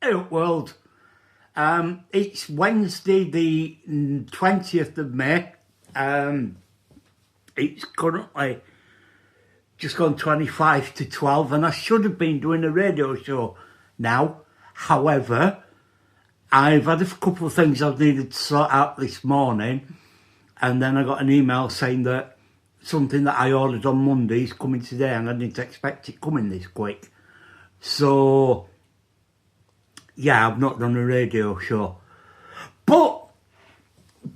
Hey up world. It's Wednesday the 20th of May. It's currently just gone 25 to 12 and I should have been doing a radio show now. However, I've had a couple of things I've needed to sort out this morning, and then I got an email saying that something that I ordered on Monday is coming today and I didn't expect it coming this quick. So yeah, I've not done a radio show. But,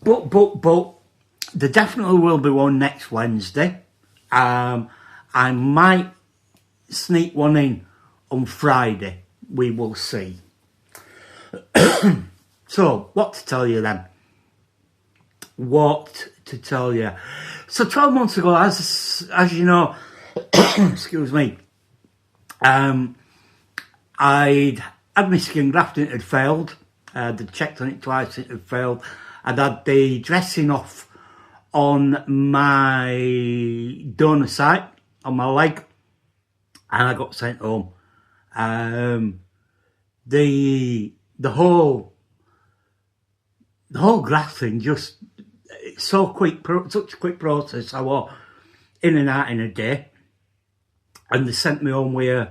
there definitely will be one next Wednesday. I might sneak one in on Friday. We will see. So, what to tell you then? What to tell you? So 12 months ago, as you know, excuse me, I'd had my skin grafting, it had failed. They'd checked on it twice, it had failed. I'd had the dressing off on my donor site, on my leg, and I got sent home. The whole grafting just, it's so quick, such a quick process. I was in and out in a day, and they sent me home with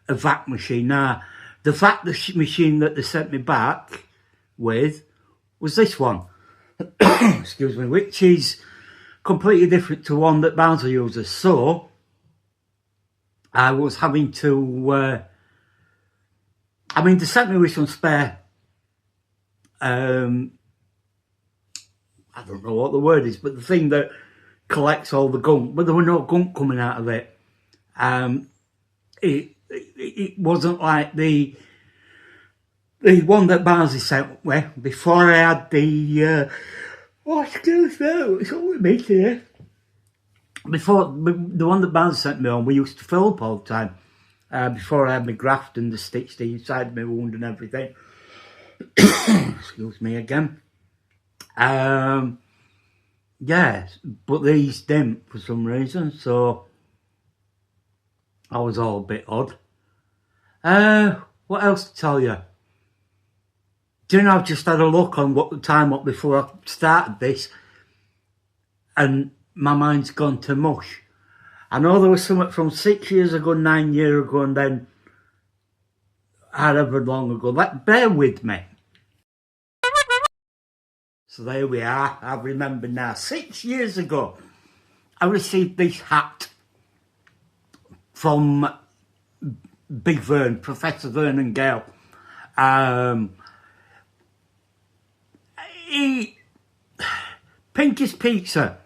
a vac machine. Now, the vac machine that they sent me back with was this one, excuse me, which is completely different to one that Bowser uses. So I was having to, they sent me with some spare, I don't know what the word is, but the thing that collects all the gunk, but there were no gunk coming out of it. It wasn't like the one that Barnsley sent me before I had the excuse me, it's all with me today. Before the one that Barnsley sent me on, we used to fill up all the time. Before I had my graft and the stitched inside my wound and everything. Excuse me again. Yes, but these didn't for some reason, so I was all a bit odd. What else to tell you? Do you know, I've just had a look on what the time up before I started this, and my mind's gone to mush. I know there was something from 6 years ago, 9 years ago, and then however long ago. Bear with me. So there we are. I remember now. 6 years ago, I received this hat from Big Vern, Professor Vernon Gale. Pinky's Pizza.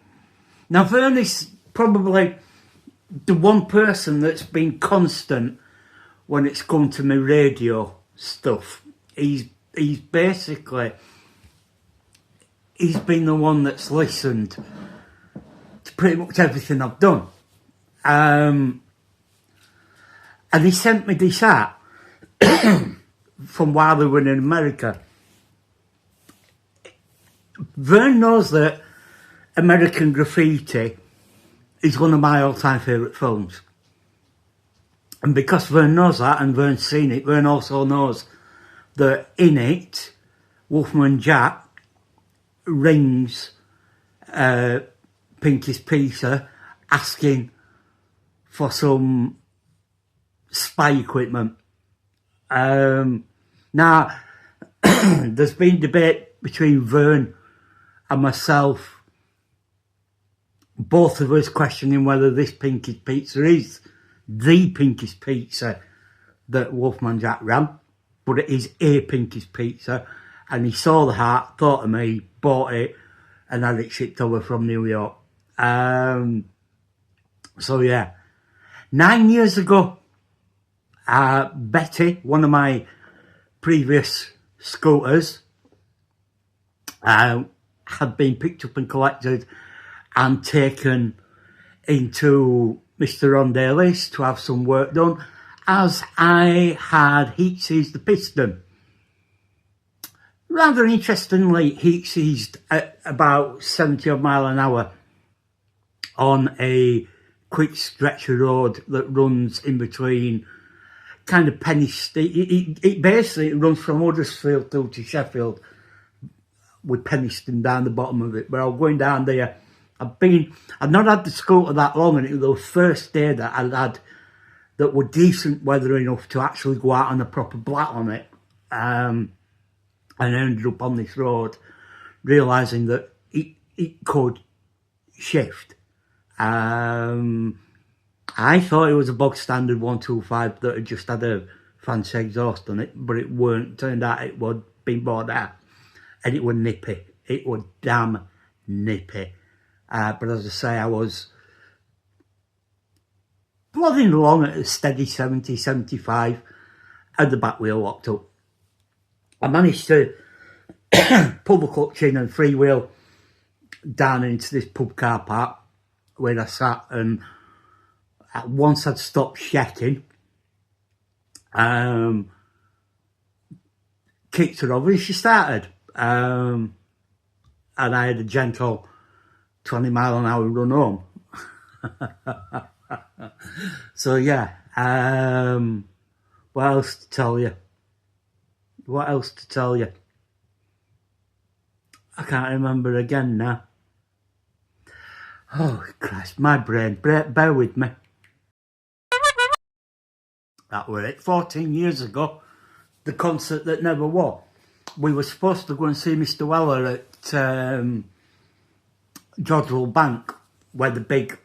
Now, Vern is probably the one person that's been constant when it's come to my radio stuff. He's basically, he's been the one that's listened to pretty much everything I've done. And he sent me this hat from while they were in America. Vern knows that American Graffiti is one of my all-time favourite films. And because Vern knows that and Vern's seen it, Vern also knows that in it, Wolfman Jack rings Pinky's Pizza asking for some spy equipment. Now, there's been debate between Vern and myself, both of us questioning whether this Pinky's Pizza is the Pinky's Pizza that Wolfman Jack ran, but it is a Pinky's Pizza. And he saw the hat, thought of me, bought it, and had it shipped over from New York. So yeah, 9 years ago, Betty, one of my previous scooters, had been picked up and collected and taken into Mr. Ron Daly's to have some work done, as I had heat seized the piston. Rather interestingly, heat seized at about 70 odd mile an hour on a quick stretch of road that runs in between kind of it basically runs from Huddersfield through to Sheffield with Penistone down the bottom of it. But I was going down there. I'd not had the scooter that long, and it was the first day that I'd had that were decent weather enough to actually go out on a proper blat on it. And I ended up on this road, realising that it could shift. I thought it was a bog standard 125 that had just had a fancy exhaust on it, but it weren't. Turned out it would been bought out, and it was nippy. It was damn nippy. But as I say, I was plodding along at a steady 70, 75, and the back wheel locked up. I managed to pull the clutch in and freewheel down into this pub car park where I sat, and once I'd stopped shecking, kicked her over and she started. And I had a gentle 20 mile an hour run home. So yeah, what else to tell you? I can't remember again now. Oh Christ, my brain, bear with me. That were it, 14 years ago, the concert that never was. We were supposed to go and see Mr. Weller at Jodrell Bank, where the big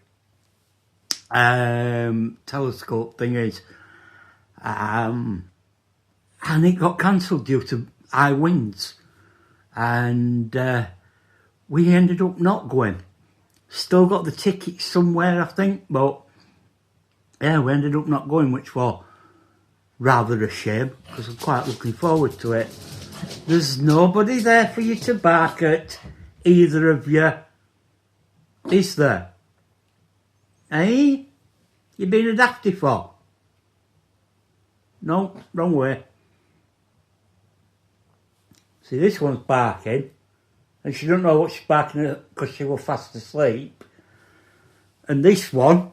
telescope thing is. And it got cancelled due to high winds. And we ended up not going. Still got the tickets somewhere, I think, but yeah, we ended up not going, which was rather a shame, because I'm quite looking forward to it. There's nobody there for you to bark at, either of you, is there? Eh? You been a dafty for? No, wrong way. See, this one's barking, and she don't know what she's barking at because she was fast asleep. And this one,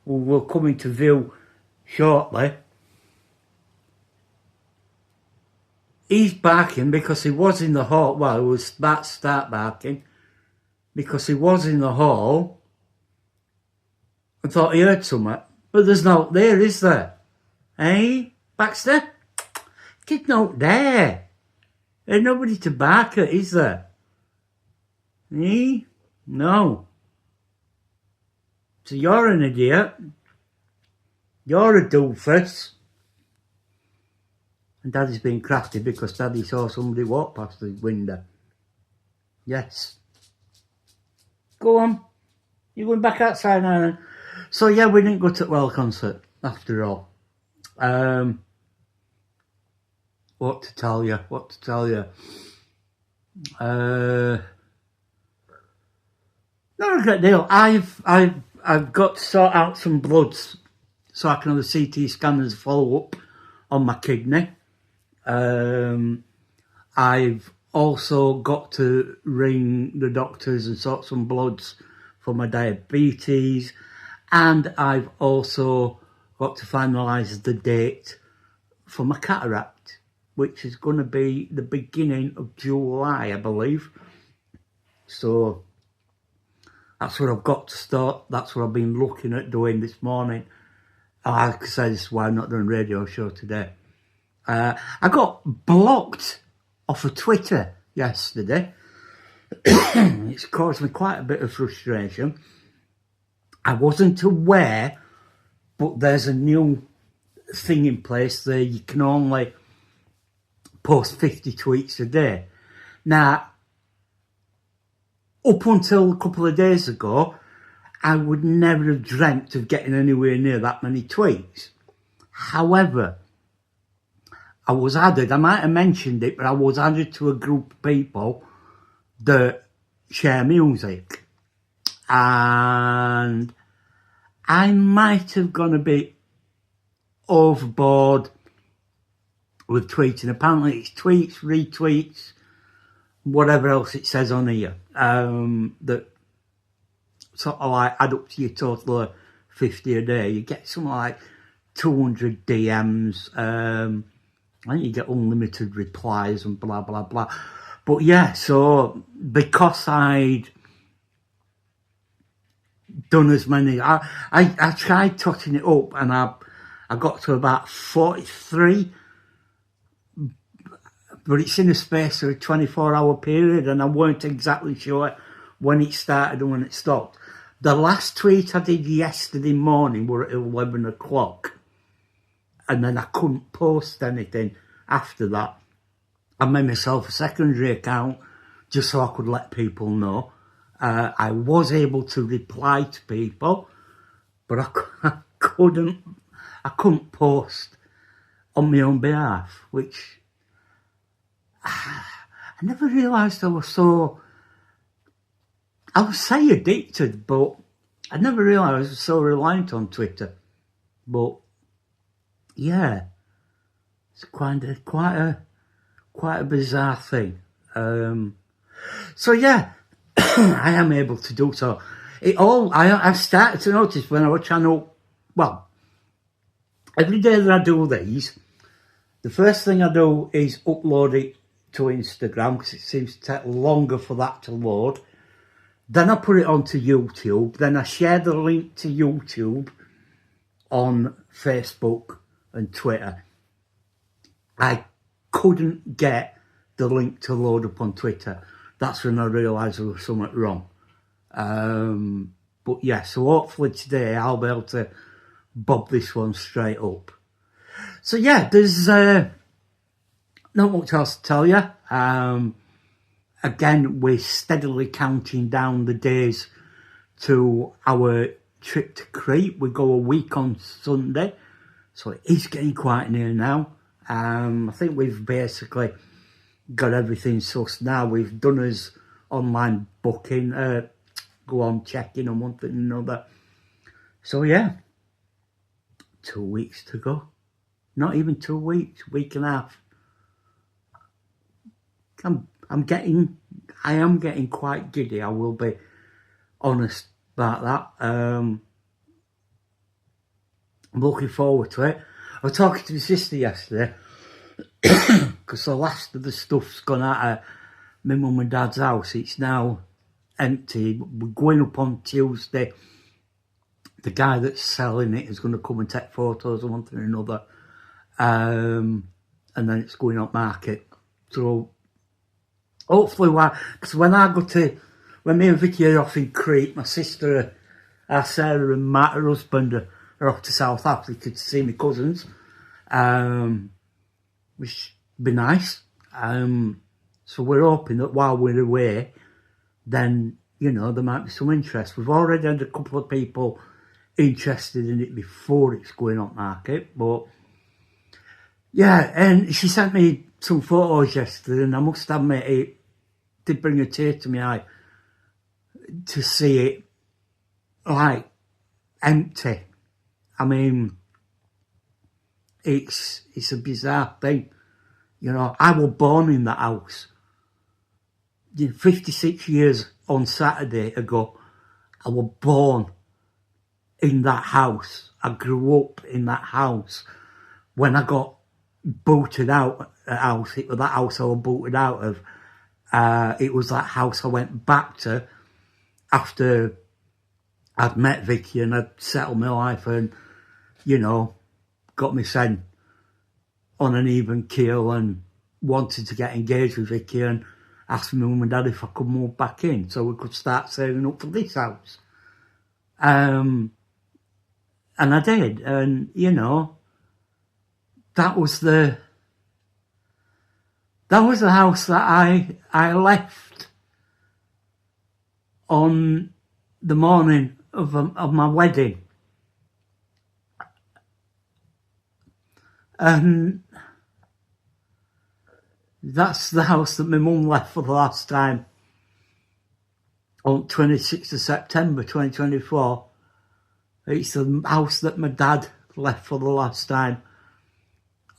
who will come into view shortly, he's barking because he was in the hall. Well, he was about to start barking because he was in the hall and thought he heard something. But there's no there, is there? Eh, Baxter? Kid not there. There's nobody to bark at, is there? Eh? No. So you're an idiot. You're a doofus. And Daddy's being crafty because Daddy saw somebody walk past his window. Yes. Go on. You're going back outside now then. So yeah, we didn't go to the Well concert after all. What to tell you? Not a great deal. I've got to sort out some bloods so I can have the CT scanners follow up on my kidney. I've also got to ring the doctors and sort some bloods for my diabetes, and I've also got to finalise the date for my cataract, which is going to be the beginning of July, I believe. So that's what I've got to start. That's what I've been looking at doing this morning. Like I say, this is why I'm not doing a radio show today. I got blocked off of Twitter yesterday. It's caused me quite a bit of frustration. I wasn't aware, but there's a new thing in place there. You can only post 50 tweets a day. Now, up until a couple of days ago, I would never have dreamt of getting anywhere near that many tweets. However, I was added, I might have mentioned it, but I was added to a group of people that share music. And I might have gone a bit overboard with tweeting. Apparently it's tweets, retweets, whatever else it says on here, that sort of like add up to your total of 50 a day. You get something like 200 DMs. I think you get unlimited replies and blah, blah, blah. But yeah, so because I'd done as many, I tried totting it up, and I got to about 43, but it's in a space of a 24-hour period, and I weren't exactly sure when it started and when it stopped. The last tweet I did yesterday morning were at 11 o'clock, and then I couldn't post anything after that. I made myself a secondary account just so I could let people know. I was able to reply to people, but I couldn't post on my own behalf, which I never realised I was say addicted, but I never realised I was so reliant on Twitter. But yeah, it's quite a bizarre thing. So yeah, I am able to do so. I started to notice when I was trying to, well, every day that I do these, the first thing I do is upload it to Instagram, because it seems to take longer for that to load. Then I put it onto YouTube. Then I share the link to YouTube on Facebook and Twitter. I couldn't get the link to load up on Twitter. That's when I realised there was something wrong. But yeah, so hopefully today I'll be able to bob this one straight up. So yeah, there's not much else to tell you. Again, we're steadily counting down the days to our trip to Crete. We go a week on Sunday, so it is getting quite near now. I think we've basically got everything sussed now. We've done his online booking, go on checking and one thing and another. So yeah, 2 weeks to go. Not even 2 weeks, week and a half. I am getting quite giddy. I will be honest about that. I'm looking forward to it. I was talking to my sister yesterday, because the last of the stuff's gone out of my mum and dad's house. It's now empty. We're going up on Tuesday. The guy that's selling it is going to come and take photos of one thing or another. And then it's going up market. So hopefully, because when me and Vicky are off in Crete, my sister, Sarah and Matt, her husband, are off to South Africa to see my cousins, which would be nice. So we're hoping that while we're away, then, there might be some interest. We've already had a couple of people interested in it before it's going on market, but yeah, and she sent me some photos yesterday, and I must admit it did bring a tear to my eye to see it like empty. I mean, it's a bizarre thing. I was born in that house. 56 years on Saturday ago, I was born in that house. I grew up in that house. When I got booted out of the house, it was that house I was booted out of. It was that house I went back to after I'd met Vicky and I'd settled my life and, got me son on an even keel and wanted to get engaged with Vicky and asked my mum and dad if I could move back in so we could start saving up for this house. And I did. And, that was the house that I left on the morning of my wedding. And that's the house that my mum left for the last time on 26th of September 2024. It's the house that my dad left for the last time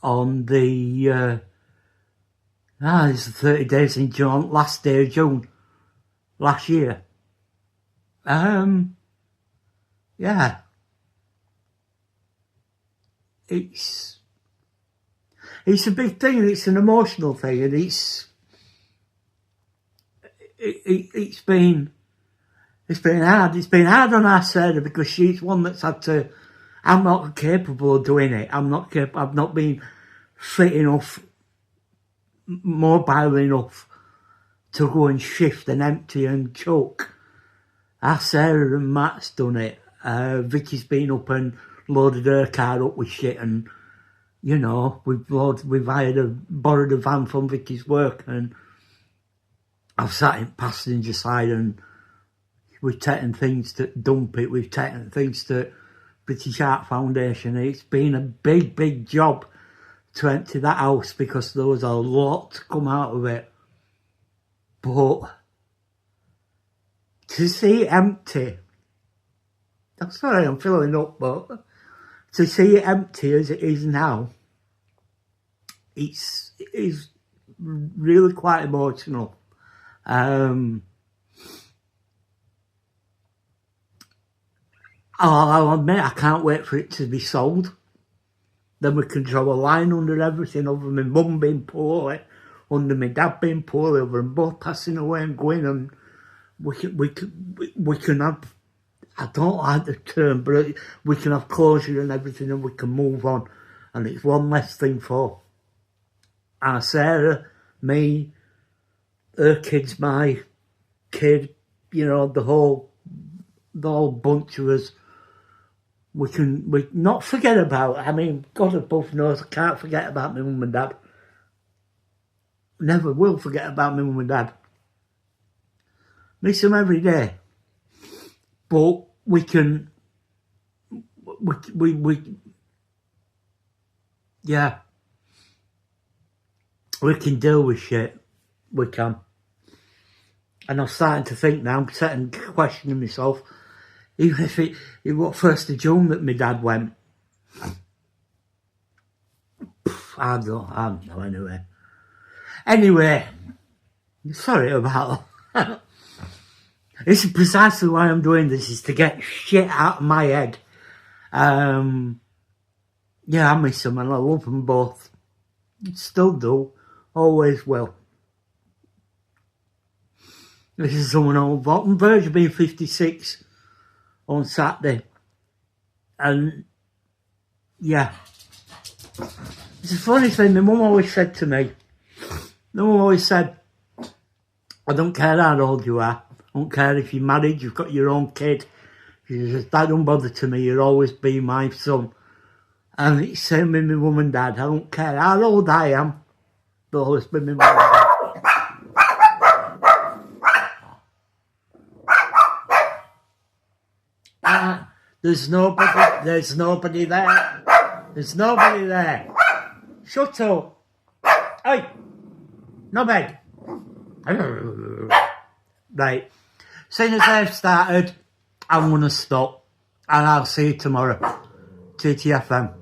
on the it's the 30 days in June, last day of June last year. Yeah. it's a big thing, and it's an emotional thing, and it's been hard. It's been hard on our Sarah because she's one that's had to. I'm not capable of doing it. I've not been fit enough, mobile enough to go and shift and empty and chuck. Our Sarah and Matt's done it. Vicky's been up and loaded her car up with shit, and you know we've borrowed a van from Vicky's work, and I've sat in passenger side, and we've taken things to dump it. We've taken things to British Art Foundation. It's been a big job to empty that house because there was a lot to come out of it. But to see it empty, I'm sorry, I'm filling up, but to see it empty as it is now, it is really quite emotional. I'll admit, I can't wait for it to be sold. Then we can draw a line under everything, over my mum being poorly, under my dad being poorly, over them both passing away and going, and we can have, I don't like the term, but we can have closure and everything, and we can move on. And it's one less thing for our Sarah, me, her kids, my kid, you know, the whole bunch of us. We not forget about. I mean, God above knows I can't forget about my mum and dad. Never will forget about my mum and dad. Miss them every day. But we can. Yeah. We can deal with shit. We can. And I'm starting to think now. I'm sitting questioning myself. Even if it was 1st of June that my dad went. I don't know anyway. Anyway, sorry about that. This is precisely why I'm doing this, is to get shit out of my head. Yeah, I miss them and I love them both. Still do. Always will. This is someone on the verge of being 56 on Saturday. And yeah. It's a funny thing, my mum always said to me, I don't care how old you are, I don't care if you're married, you've got your own kid, that don't bother to me, you'll always be my son. And it's the same with my mum and dad, I don't care how old I am, they'll always be my mum and dad. There's nobody there. There's nobody there. Shut up. Hey, no bed. Right. Seeing as I've started, I'm going to stop. And I'll see you tomorrow. TTFM.